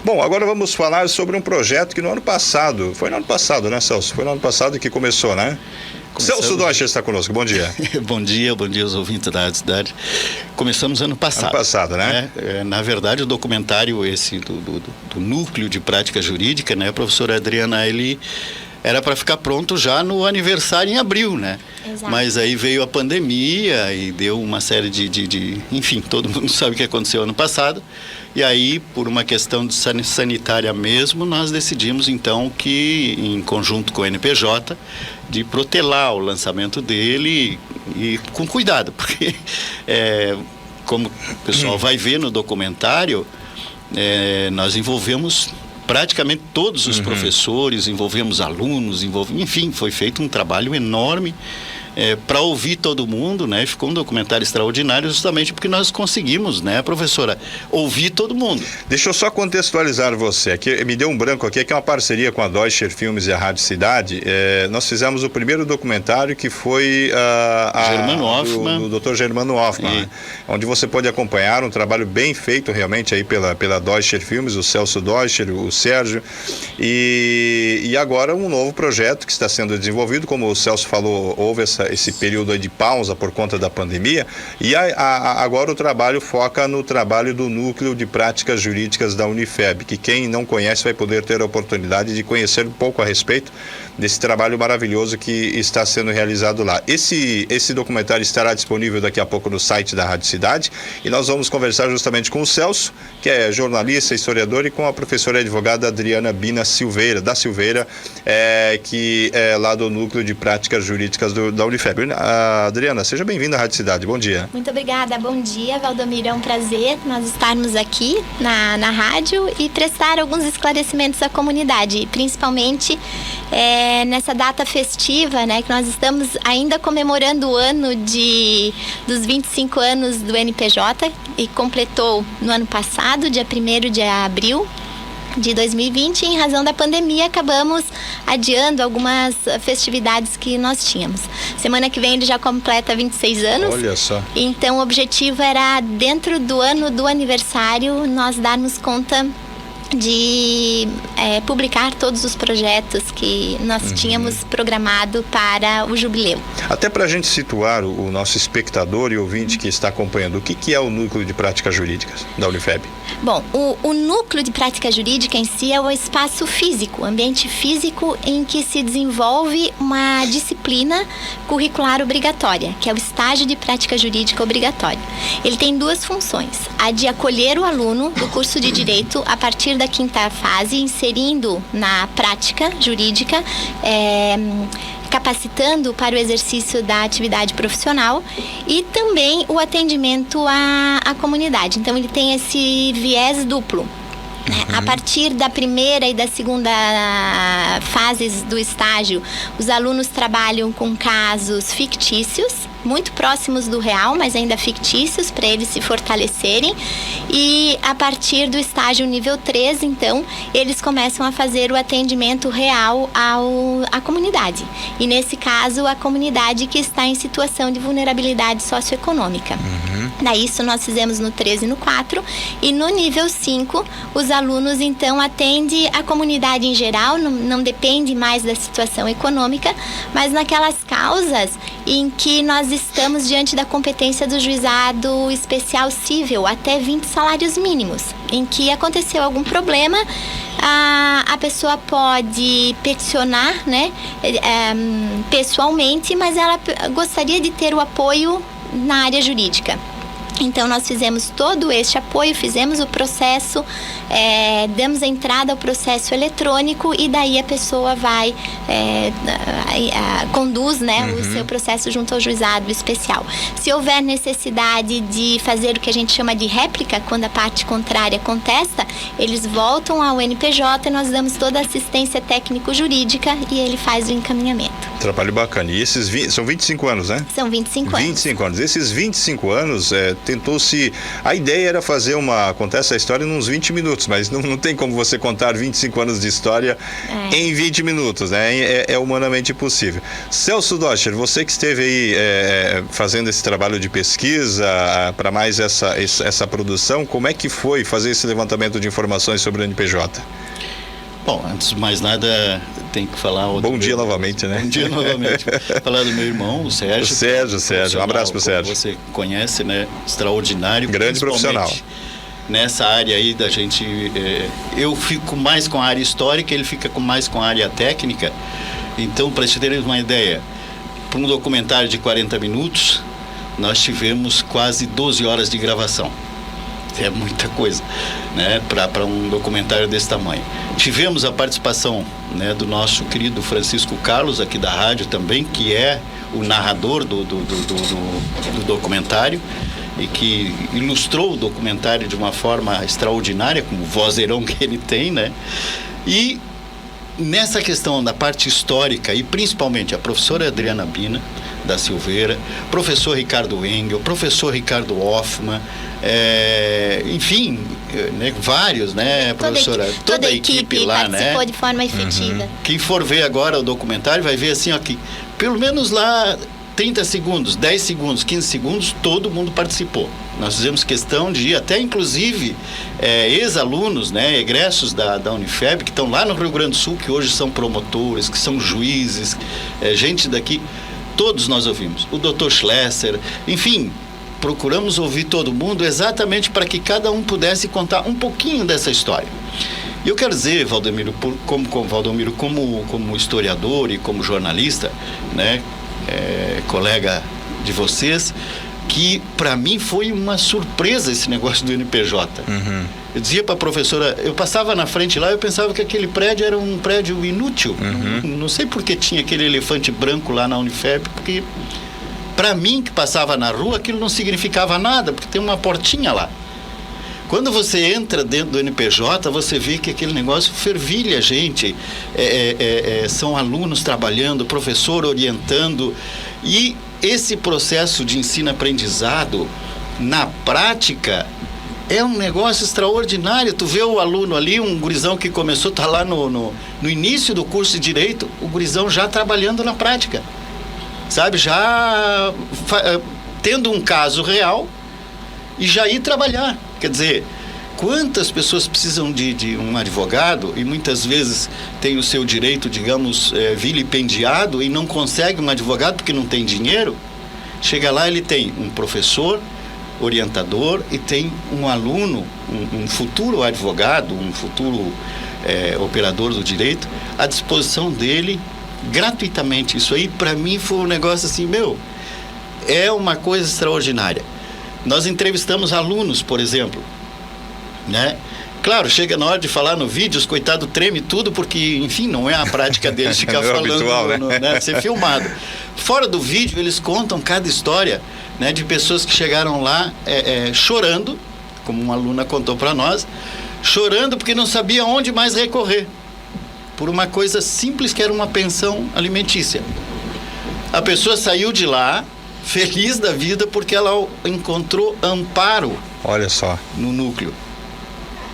Bom, agora vamos falar sobre um projeto que no ano passado, foi no ano passado, né, Celso? Foi no ano passado que começou, né? Celso Docher está conosco, bom dia. Bom dia aos ouvintes da Rádio Cidade. Começamos ano passado. Ano passado, né? Na verdade, o documentário esse do Núcleo de Prática Jurídica, né, a professora Adriana, ele era para ficar pronto já no aniversário em abril, né? Exato. Mas aí veio a pandemia e deu uma série de... Enfim, todo mundo sabe o que aconteceu ano passado. E aí, por uma questão de sanitária mesmo, nós decidimos então que, em conjunto com o NPJ, de protelar o lançamento dele e com cuidado, porque como o pessoal vai ver no documentário, nós envolvemos praticamente todos os professores, envolvemos alunos, enfim, foi feito um trabalho enorme para ouvir todo mundo, né? Ficou um documentário extraordinário justamente porque nós conseguimos, né, professora, ouvir todo mundo. Deixa eu só contextualizar você, aqui me deu um branco aqui, que é uma parceria com a Docher Filmes e a Rádio Cidade. Nós fizemos o primeiro documentário que foi do Dr. Germano Hoffman, né? Onde você pode acompanhar um trabalho bem feito realmente aí pela Docher Filmes, o Celso Docher, o Sérgio, e agora um novo projeto que está sendo desenvolvido, como o Celso falou, houve esse período aí de pausa por conta da pandemia, e agora o trabalho foca no trabalho do Núcleo de Práticas Jurídicas da Unifeb, que quem não conhece vai poder ter a oportunidade de conhecer um pouco a respeito desse trabalho maravilhoso que está sendo realizado lá. Esse documentário estará disponível daqui a pouco no site da Rádio Cidade, e nós vamos conversar justamente com o Celso, que é jornalista, historiador, e com a professora e advogada Adriana Bina Silveira, que é lá do Núcleo de Práticas Jurídicas da Unifeb. Adriana, seja bem-vinda à Rádio Cidade, bom dia. Muito obrigada, bom dia, Valdomiro, é um prazer nós estarmos aqui na rádio e prestar alguns esclarecimentos à comunidade, principalmente nessa data festiva, né, que nós estamos ainda comemorando o ano dos 25 anos do NPJ, e completou no ano passado, dia 1º de abril de 2020, e em razão da pandemia acabamos adiando algumas festividades que nós tínhamos. Semana que vem ele já completa 26 anos. Olha só. Então o objetivo era, dentro do ano do aniversário, nós darmos conta de publicar todos os projetos que nós tínhamos programado para o jubileu. Até para a gente situar o nosso espectador e ouvinte que está acompanhando, o que é o Núcleo de Práticas Jurídicas da Unifeb? Bom, o Núcleo de Prática Jurídica em si é o espaço físico, ambiente físico em que se desenvolve uma disciplina curricular obrigatória, que é o estágio de prática jurídica obrigatório. Ele tem duas funções: a de acolher o aluno do curso de Direito a partir da 5ª fase, inserindo na prática jurídica, capacitando para o exercício da atividade profissional, e também o atendimento à comunidade. Então ele tem esse viés duplo. A partir da 1ª e da 2ª fases do estágio, os alunos trabalham com casos fictícios, muito próximos do real, mas ainda fictícios, para eles se fortalecerem. E a partir do estágio nível 3, então, eles começam a fazer o atendimento real à comunidade. E nesse caso, a comunidade que está em situação de vulnerabilidade socioeconômica. Isso nós fizemos no 3 e no 4. E no nível 5, os alunos então atendem a comunidade em geral, não depende mais da situação econômica, mas naquelas causas em que nós estamos diante da competência do juizado especial cível, até 20 salários mínimos, em que aconteceu algum problema, a pessoa pode peticionar, né, pessoalmente, mas ela gostaria de ter o apoio na área jurídica. Então nós fizemos todo este apoio, fizemos o processo, damos entrada ao processo eletrônico, e daí a pessoa vai, conduz, né, o seu processo junto ao juizado especial. Se houver necessidade de fazer o que a gente chama de réplica, quando a parte contrária contesta, eles voltam ao NPJ e nós damos toda a assistência técnico-jurídica e ele faz o encaminhamento. Trabalho bacana. E esses são 25 anos, né? São 25 anos. 25 anos. Esses 25 anos, tentou-se... A ideia era fazer contar essa história nos 20 minutos, mas não tem como você contar 25 anos de história em 20 minutos, né? É humanamente impossível. Celso Doscher, você que esteve aí fazendo esse trabalho de pesquisa para mais essa produção, como é que foi fazer esse levantamento de informações sobre o NPJ? Bom, antes de mais nada, tem que falar... Bom dia novamente, né? Bom dia novamente. Falar do meu irmão, o Sérgio. O Sérgio. Um abraço pro Sérgio. Você conhece, né? Extraordinário. Grande profissional. Nessa área aí da gente... eu fico mais com a área histórica, ele fica mais com a área técnica. Então, para vocês terem uma ideia, para um documentário de 40 minutos, nós tivemos quase 12 horas de gravação. É muita coisa, né, para um documentário desse tamanho. Tivemos a participação, né, do nosso querido Francisco Carlos, aqui da rádio também, que é o narrador do documentário e que ilustrou o documentário de uma forma extraordinária, com o vozeirão que ele tem, né? E nessa questão da parte histórica, e principalmente a professora Adriana Bina da Silveira, professor Ricardo Engel, professor Ricardo Hoffman, enfim, né, vários, né, professora? Toda a equipe lá, participou, né, de forma efetiva. Quem for ver agora o documentário vai ver assim, ó, que pelo menos lá 30 segundos, 10 segundos, 15 segundos, todo mundo participou. Nós fizemos questão de ir até, inclusive, ex-alunos, né, egressos da Unifeb, que estão lá no Rio Grande do Sul, que hoje são promotores, que são juízes, gente daqui. Todos nós ouvimos. O Dr. Schlesser, enfim, procuramos ouvir todo mundo exatamente para que cada um pudesse contar um pouquinho dessa história. E eu quero dizer, Valdomiro, como historiador e como jornalista, né, colega de vocês, que para mim foi uma surpresa esse negócio do NPJ. Uhum. Eu dizia para a professora, eu passava na frente lá, eu pensava que aquele prédio era um prédio inútil. Uhum. Não sei por que tinha aquele elefante branco lá na Unifeb, porque para mim que passava na rua aquilo não significava nada, porque tem uma portinha lá. Quando você entra dentro do NPJ, você vê que aquele negócio fervilha a gente. São alunos trabalhando, professor orientando, e esse processo de ensino-aprendizado, na prática, é um negócio extraordinário. Tu vê o aluno ali, um gurizão que começou, tá lá no início do curso de Direito, o gurizão já trabalhando na prática, sabe? Já tendo um caso real e já ir trabalhar. Quer dizer, quantas pessoas precisam de um advogado e muitas vezes tem o seu direito, digamos, vilipendiado e não consegue um advogado porque não tem dinheiro? Chega lá, ele tem um professor, orientador, e tem um aluno, um futuro advogado, um futuro operador do direito, à disposição dele gratuitamente. Isso aí, para mim, foi um negócio assim, é uma coisa extraordinária. Nós entrevistamos alunos, por exemplo, né? Claro, chega na hora de falar no vídeo, os coitados tremem tudo, porque, enfim, não é a prática deles ficar falando, habitual, né? Ser filmado. Fora do vídeo, eles contam cada história, né, de pessoas que chegaram lá chorando, como uma aluna contou para nós, chorando porque não sabia onde mais recorrer, por uma coisa simples que era uma pensão alimentícia. A pessoa saiu de lá feliz da vida porque ela encontrou amparo. Olha só. No núcleo.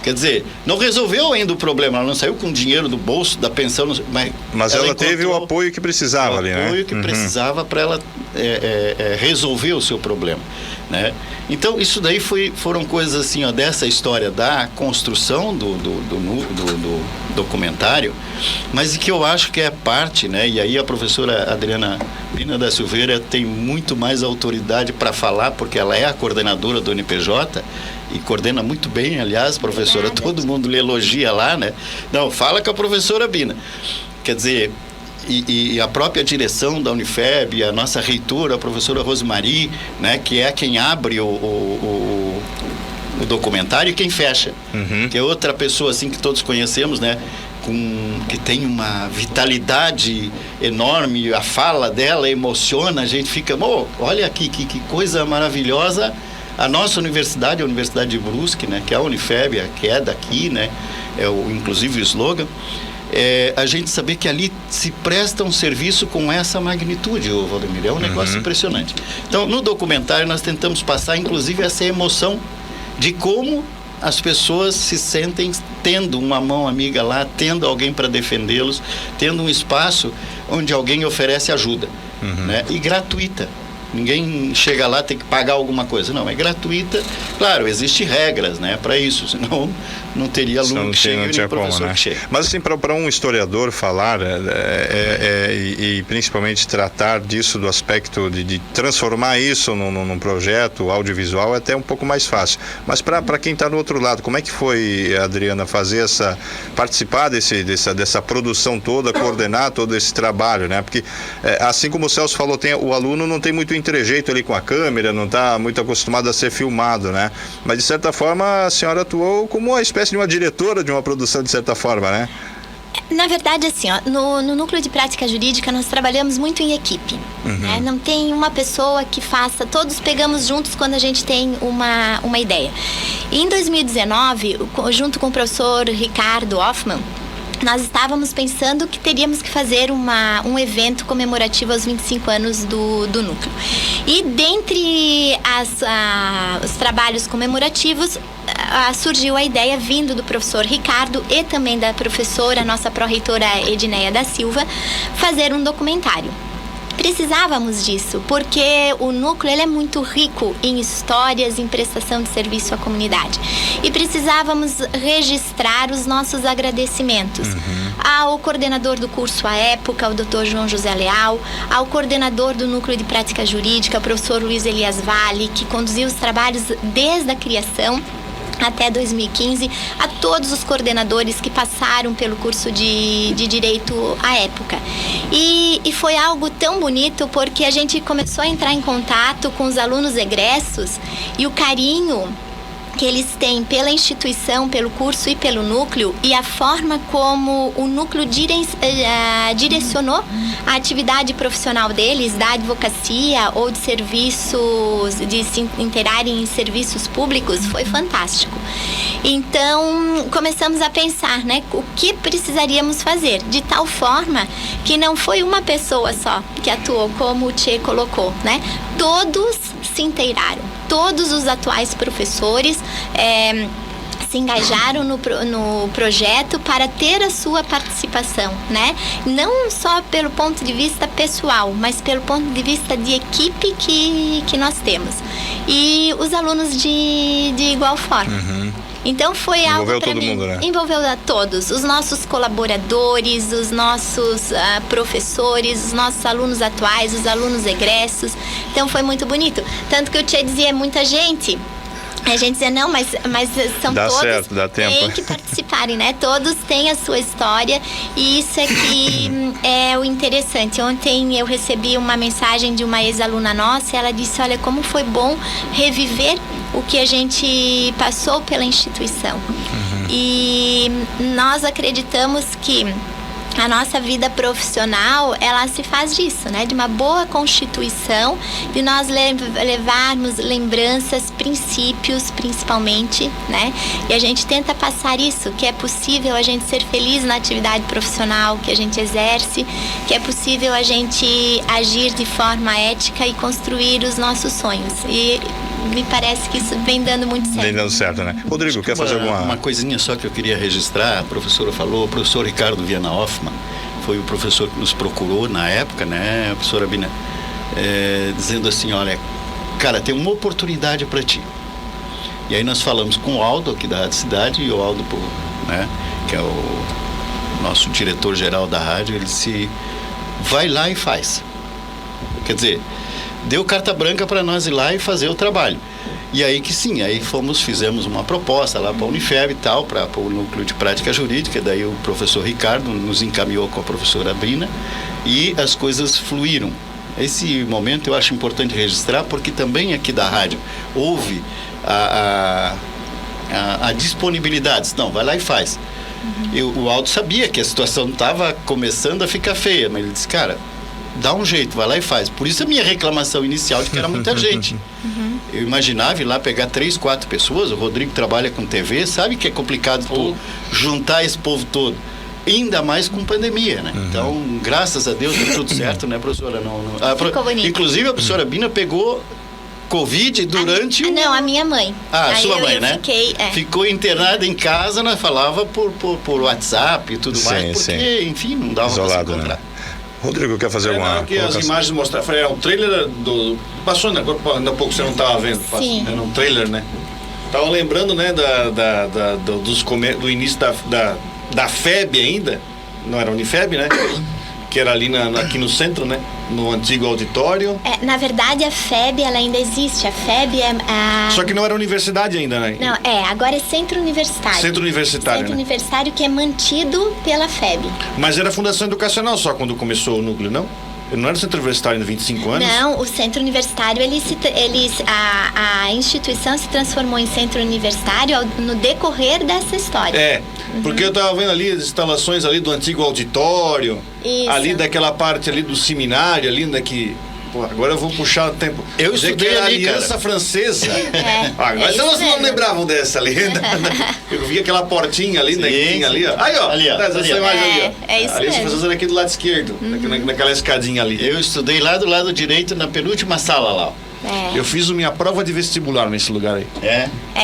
Quer dizer, não resolveu ainda o problema, ela não saiu com dinheiro do bolso, da pensão, mas ela teve o apoio que precisava ali, né? O apoio que precisava para ela resolver o seu problema, né? Então, isso daí foram coisas assim, ó, dessa história da construção do documentário, mas que eu acho que é parte, né? E aí a professora Adriana Bina da Silveira tem muito mais autoridade para falar, porque ela é a coordenadora do NPJ, e coordena muito bem, aliás, professora, todo mundo lhe elogia lá, né? Não, fala com a professora Bina. Quer dizer, e a própria direção da Unifeb, a nossa reitora, a professora Rosemary, né, que é quem abre o documentário e quem fecha. Uhum. Que é outra pessoa assim que todos conhecemos, né? Que tem uma vitalidade enorme, a fala dela emociona, a gente fica, olha aqui, que coisa maravilhosa. A nossa universidade, a Universidade de Brusque, né, que é a Unifeb, que é daqui, né, inclusive o slogan, a gente saber que ali se presta um serviço com essa magnitude, Valdemir. É um negócio impressionante. Então, no documentário, nós tentamos passar, inclusive, essa emoção de como as pessoas se sentem tendo uma mão amiga lá, tendo alguém para defendê-los, tendo um espaço onde alguém oferece ajuda, né? E gratuita. Ninguém chega lá, tem que pagar alguma coisa. Não, é gratuita. Claro, existem regras, né, para isso, senão não teria aluno que chega e nem professor que chega. Mas assim, para um historiador falar e principalmente tratar disso, do aspecto de transformar isso num projeto audiovisual, é até um pouco mais fácil. Mas para quem está do outro lado, como é que foi, Adriana, participar dessa produção toda, coordenar todo esse trabalho, né? Porque assim como o Celso falou, o aluno não tem muito trejeito ali com a câmera, não está muito acostumado a ser filmado, né? Mas de certa forma a senhora atuou como uma espécie de uma diretora de uma produção, de certa forma, né? Na verdade, assim, no Núcleo de Prática Jurídica nós trabalhamos muito em equipe, né? Não tem uma pessoa que faça, todos pegamos juntos quando a gente tem uma ideia. E em 2019, junto com o professor Ricardo Hoffman, nós estávamos pensando que teríamos que fazer um evento comemorativo aos 25 anos do Núcleo. E dentre os trabalhos comemorativos, surgiu a ideia, vindo do professor Ricardo e também da professora, nossa pró-reitora Edneia da Silva, fazer um documentário. Precisávamos disso, porque o núcleo ele é muito rico em histórias, em prestação de serviço à comunidade. E precisávamos registrar os nossos agradecimentos ao coordenador do curso à época, o Dr. João José Leal, ao coordenador do Núcleo de Prática Jurídica, o professor Luiz Elias Vale, que conduziu os trabalhos desde a criação até 2015, a todos os coordenadores que passaram pelo curso de Direito à época. E foi algo tão bonito porque a gente começou a entrar em contato com os alunos egressos e o carinho que eles têm pela instituição, pelo curso e pelo núcleo, e a forma como o núcleo direcionou a atividade profissional deles, da advocacia ou de serviços, de se integrarem em serviços públicos, foi fantástico. Então, começamos a pensar, né, o que precisaríamos fazer, de tal forma que não foi uma pessoa só que atuou, como o Tchê colocou, né? Todos se inteiraram, todos os atuais professores se engajaram no projeto para ter a sua participação, né? Não só pelo ponto de vista pessoal, mas pelo ponto de vista de equipe que nós temos. E os alunos de igual forma. Então foi algo para mim, mundo, né? Envolveu a todos, os nossos colaboradores, os nossos professores, os nossos alunos atuais, os alunos egressos. Então foi muito bonito. Tanto que o Tchê dizia, muita gente... A gente dizia, não, mas são dá todos, certo, dá tempo. Tem que participarem, né? Todos têm a sua história e isso é que é o interessante. Ontem eu recebi uma mensagem de uma ex-aluna nossa e ela disse, olha, como foi bom reviver o que a gente passou pela instituição. E nós acreditamos que a nossa vida profissional, ela se faz disso, né? De uma boa constituição, de nós levarmos lembranças, princípios, principalmente, né? E a gente tenta passar isso, que é possível a gente ser feliz na atividade profissional que a gente exerce, que é possível a gente agir de forma ética e construir os nossos sonhos. E me parece que isso vem dando muito certo. Vem dando certo, né? Rodrigo, quer fazer uma coisinha só que eu queria registrar? A professora falou, o professor Ricardo Viana Hoffman foi o professor que nos procurou na época, né, a professora Bina, dizendo assim, olha, cara, tem uma oportunidade para ti. E aí nós falamos com o Aldo aqui da Rádio Cidade, e o Aldo, né, que é o nosso diretor-geral da rádio, ele disse, vai lá e faz. Quer dizer, deu carta branca para nós ir lá e fazer o trabalho. E aí que sim, aí fizemos uma proposta lá para a Unifeb e tal, para o Núcleo de Prática Jurídica, daí o professor Ricardo nos encaminhou com a professora Brina e as coisas fluíram. Esse momento eu acho importante registrar, porque também aqui da rádio houve a disponibilidade. Não, vai lá e faz. O Aldo sabia que a situação estava começando a ficar feia, mas ele disse, cara, dá um jeito, vai lá e faz. Por isso a minha reclamação inicial de que era muita gente. Eu imaginava ir lá pegar 3, 4 pessoas. O Rodrigo trabalha com TV, sabe que é complicado juntar esse povo todo. ainda mais com pandemia, né? Então, graças a Deus, deu tudo certo, né, professora? Ficou bonito. Inclusive, a professora Bina pegou Covid durante Não, a minha mãe. Ah, sua mãe, né? Ficou internada em casa, nós falava por WhatsApp e tudo mais, porque, enfim, não dava para se encontrar. Né? Rodrigo, quer fazer alguma coisa? As imagens mostraram, era um trailer passou, né? Ainda há pouco você não estava vendo. Era um trailer, né? Tava lembrando, né, do início da FEB ainda, não era Unifeb, né? Que era ali aqui no centro, né? No antigo auditório. Na verdade, a FEB, ela ainda existe. A FEB é a... Só que não era universidade ainda, né? Não, agora é Centro Universitário. Centro Universitário, Centro Universitário que é mantido pela FEB. Mas era Fundação Educacional só quando começou o núcleo, não? Não era Centro Universitário de 25 anos? Não, o Centro Universitário, a instituição se transformou em Centro Universitário no decorrer dessa história. Porque eu estava vendo ali as instalações ali do antigo auditório, ali daquela parte ali do seminário, ali, né, que... Pô, agora eu vou puxar o tempo. Eu estudei a ali, Aliança cara. Francesa. Mas vocês não lembravam dessa ali? Eu vi aquela portinha ali, né? Que tinha ali, ó. Aí, ó. Essa imagem ali, ó. É isso a Aliança mesmo. Francesa aqui do lado esquerdo, naquela escadinha ali. Eu estudei lá do lado direito, na penúltima sala lá. Eu fiz a minha prova de vestibular nesse lugar aí.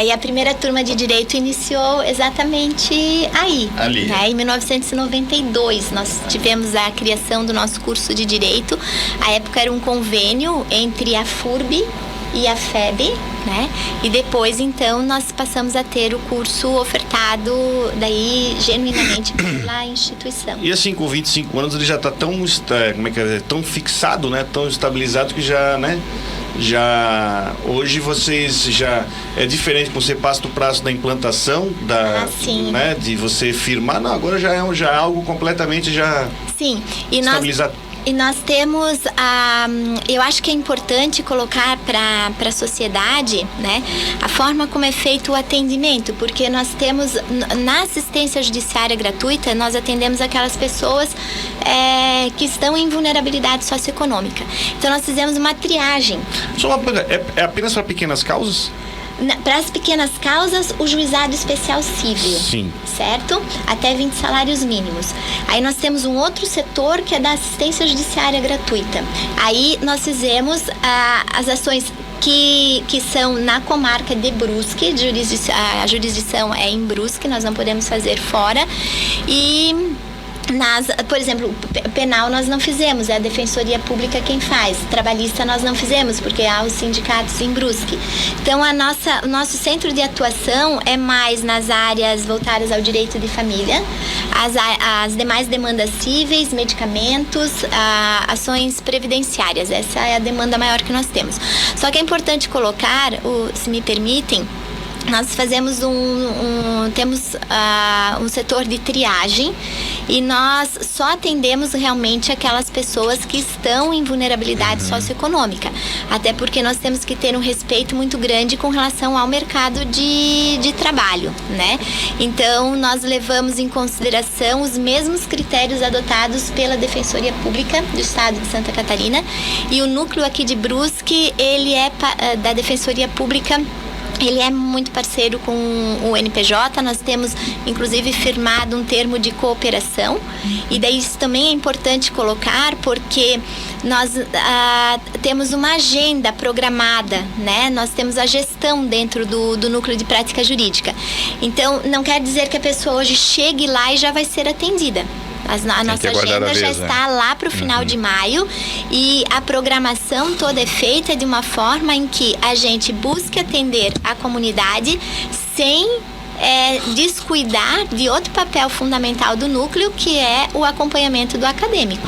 E a primeira turma de Direito iniciou exatamente aí. Ali. Né? Em 1992, nós tivemos a criação do nosso curso de Direito. À época era um convênio entre a FURB e a FEB, né? E depois, então, nós passamos a ter o curso ofertado daí genuinamente pela instituição. E assim, com 25 anos ele já está tão, tão fixado, né? Tão estabilizado que já hoje vocês já é diferente quando você passa do prazo da implantação né, de você firmar, não, agora já é algo completamente estabilizado. E nós temos, eu acho que é importante colocar para a sociedade, né, a forma como é feito o atendimento, porque nós temos, na assistência judiciária gratuita, nós atendemos aquelas pessoas que estão em vulnerabilidade socioeconômica. Então, nós fizemos uma triagem. Só uma pergunta, é apenas para pequenas causas? Para as pequenas causas, o juizado especial civil. Sim. Certo? Até 20 salários mínimos. Aí nós temos um outro setor que é da assistência judiciária gratuita. Aí nós fizemos as ações que são na comarca de Brusque, a jurisdição é em Brusque, nós não podemos fazer fora. E... por exemplo, penal nós não fizemos, é a Defensoria Pública quem faz. Trabalhista nós não fizemos, porque há os sindicatos em Brusque. Então, o nosso centro de atuação é mais nas áreas voltadas ao direito de família, as demais demandas cíveis, medicamentos, ações previdenciárias. Essa é a demanda maior que nós temos. Só que é importante colocar, se me permitem, nós fazemos temos um setor de triagem e nós só atendemos realmente aquelas pessoas que estão em vulnerabilidade socioeconômica. Até porque nós temos que ter um respeito muito grande com relação ao mercado de trabalho, né? Então, nós levamos em consideração os mesmos critérios adotados pela Defensoria Pública do Estado de Santa Catarina, e o núcleo aqui de Brusque, ele é da Defensoria Pública. Ele é muito parceiro com o NPJ, nós temos inclusive firmado um termo de cooperação, e daí isso também é importante colocar, porque nós temos uma agenda programada, né? Nós temos a gestão dentro do núcleo de prática jurídica. Então, não quer dizer que a pessoa hoje chegue lá e já vai ser atendida. A nossa agenda já está lá para o final de maio, e a programação toda é feita de uma forma em que a gente busque atender a comunidade sem descuidar de outro papel fundamental do núcleo, que é o acompanhamento do acadêmico.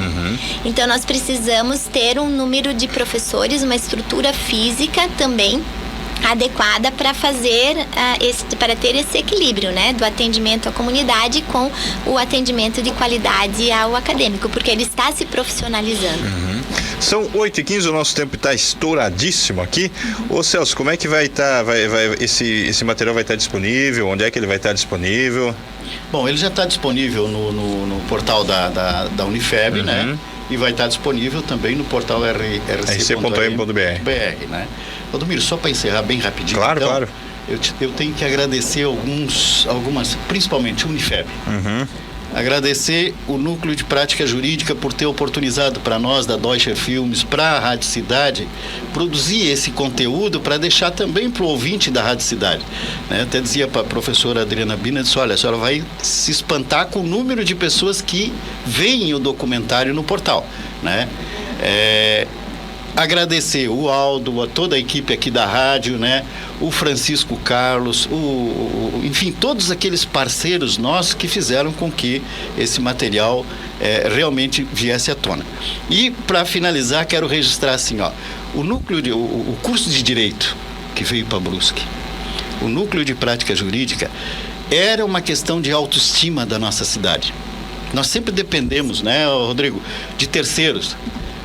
Então, nós precisamos ter um número de professores, uma estrutura física também adequada para para ter esse equilíbrio, né, do atendimento à comunidade com o atendimento de qualidade ao acadêmico, porque ele está se profissionalizando. São 8h15, o nosso tempo está estouradíssimo aqui. Ô Celso, como é que vai estar, esse material vai estar disponível? Onde é que ele vai estar disponível? Bom, ele já está disponível no portal da Unifeb, né? E vai estar disponível também no portal rc.m.br, né? Odomiro, só para encerrar bem rapidinho. Claro, então, claro. Eu tenho que agradecer principalmente a Unifeb. Agradecer o Núcleo de Prática Jurídica por ter oportunizado para nós, da Deutscher Filmes, para a Rádio Cidade, produzir esse conteúdo para deixar também para o ouvinte da Rádio Cidade. Né? Até dizia para a professora Adriana Bina, disse, olha, a senhora vai se espantar com o número de pessoas que veem o documentário no portal. Né? Agradecer o Aldo, a toda a equipe aqui da rádio, né? O Francisco Carlos, enfim, todos aqueles parceiros nossos que fizeram com que esse material realmente viesse à tona. E, para finalizar, quero registrar assim, ó, o curso de Direito que veio para Brusque, o Núcleo de Prática Jurídica, era uma questão de autoestima da nossa cidade. Nós sempre dependemos, né, Rodrigo, de terceiros.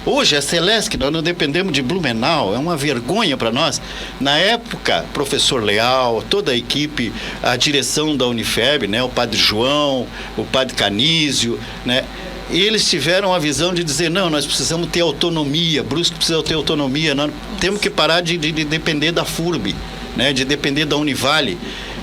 Hoje, a Celesc, nós não dependemos de Blumenau, é uma vergonha para nós. Na época, professor Leal, toda a equipe, a direção da Unifeb, né, o padre João, o padre Canísio, né, eles tiveram a visão de dizer, não, nós precisamos ter autonomia, Brusque precisa ter autonomia, nós temos que parar de depender da FURB, né, de depender da Univale.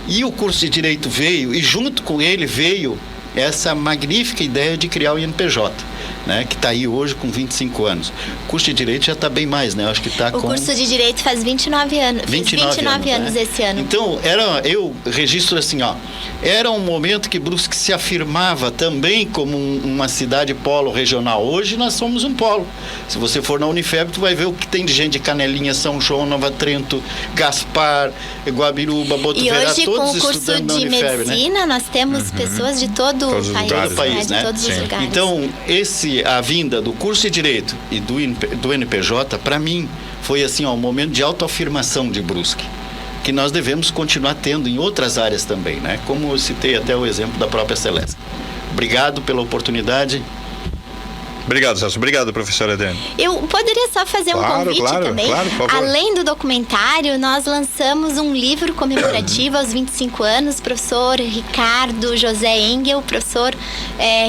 E o curso de Direito veio, e junto com ele veio essa magnífica ideia de criar o INPJ. Né, que está aí hoje com 25 anos. O curso de Direito já está bem mais, né? Acho que está com... O curso de Direito faz 29 anos. 29 anos né? esse ano. Então, eu registro assim, ó, era um momento que Brusque se afirmava também como uma cidade polo regional. Hoje nós somos um polo. Se você for na Unifeb, tu vai ver o que tem de gente de Canelinha, São João, Nova Trento, Gaspar, Guabiruba, Botuverá, todos estudando na Unifeb. E hoje, com o curso de Medicina, nós temos pessoas de todo o país, né? De todos os lugares. Então, a vinda do curso de Direito e do NPJ, para mim, foi assim, ó, um momento de autoafirmação de Brusque, que nós devemos continuar tendo em outras áreas também, né? Como eu citei até o exemplo da própria Celeste. Obrigado pela oportunidade. Obrigado, Celso. Obrigado, professora Adriana. Eu poderia só fazer um convite também. Claro, por favor. Além do documentário, nós lançamos um livro comemorativo aos 25 anos. Professor Ricardo José Engel, professor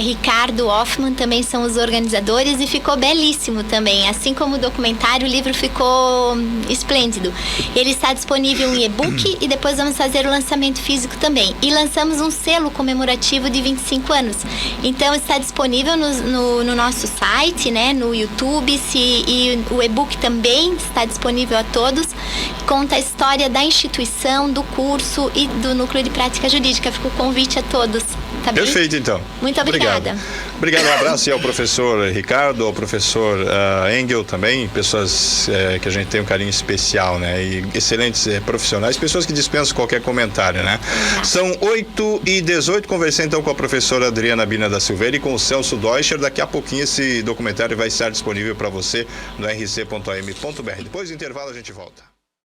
Ricardo Hoffman também são os organizadores e ficou belíssimo também. Assim como o documentário, o livro ficou esplêndido. Ele está disponível em e-book e depois vamos fazer o lançamento físico também. E lançamos um selo comemorativo de 25 anos. Então está disponível no nosso site, né, no YouTube, e o e-book também está disponível a todos. Conta a história da instituição, do curso e do Núcleo de Prática Jurídica. Fica o convite a todos. Tá bem? Perfeito, então. Muito obrigada. Obrigado, um abraço ao professor Ricardo, ao professor Engel também, pessoas que a gente tem um carinho especial, né? E excelentes profissionais, pessoas que dispensam qualquer comentário, né? São 8h18, conversei então com a professora Adriana Bina da Silveira e com o Celso Deutscher. Daqui a pouquinho esse documentário vai estar disponível para você no rc.am.br. Depois do intervalo a gente volta.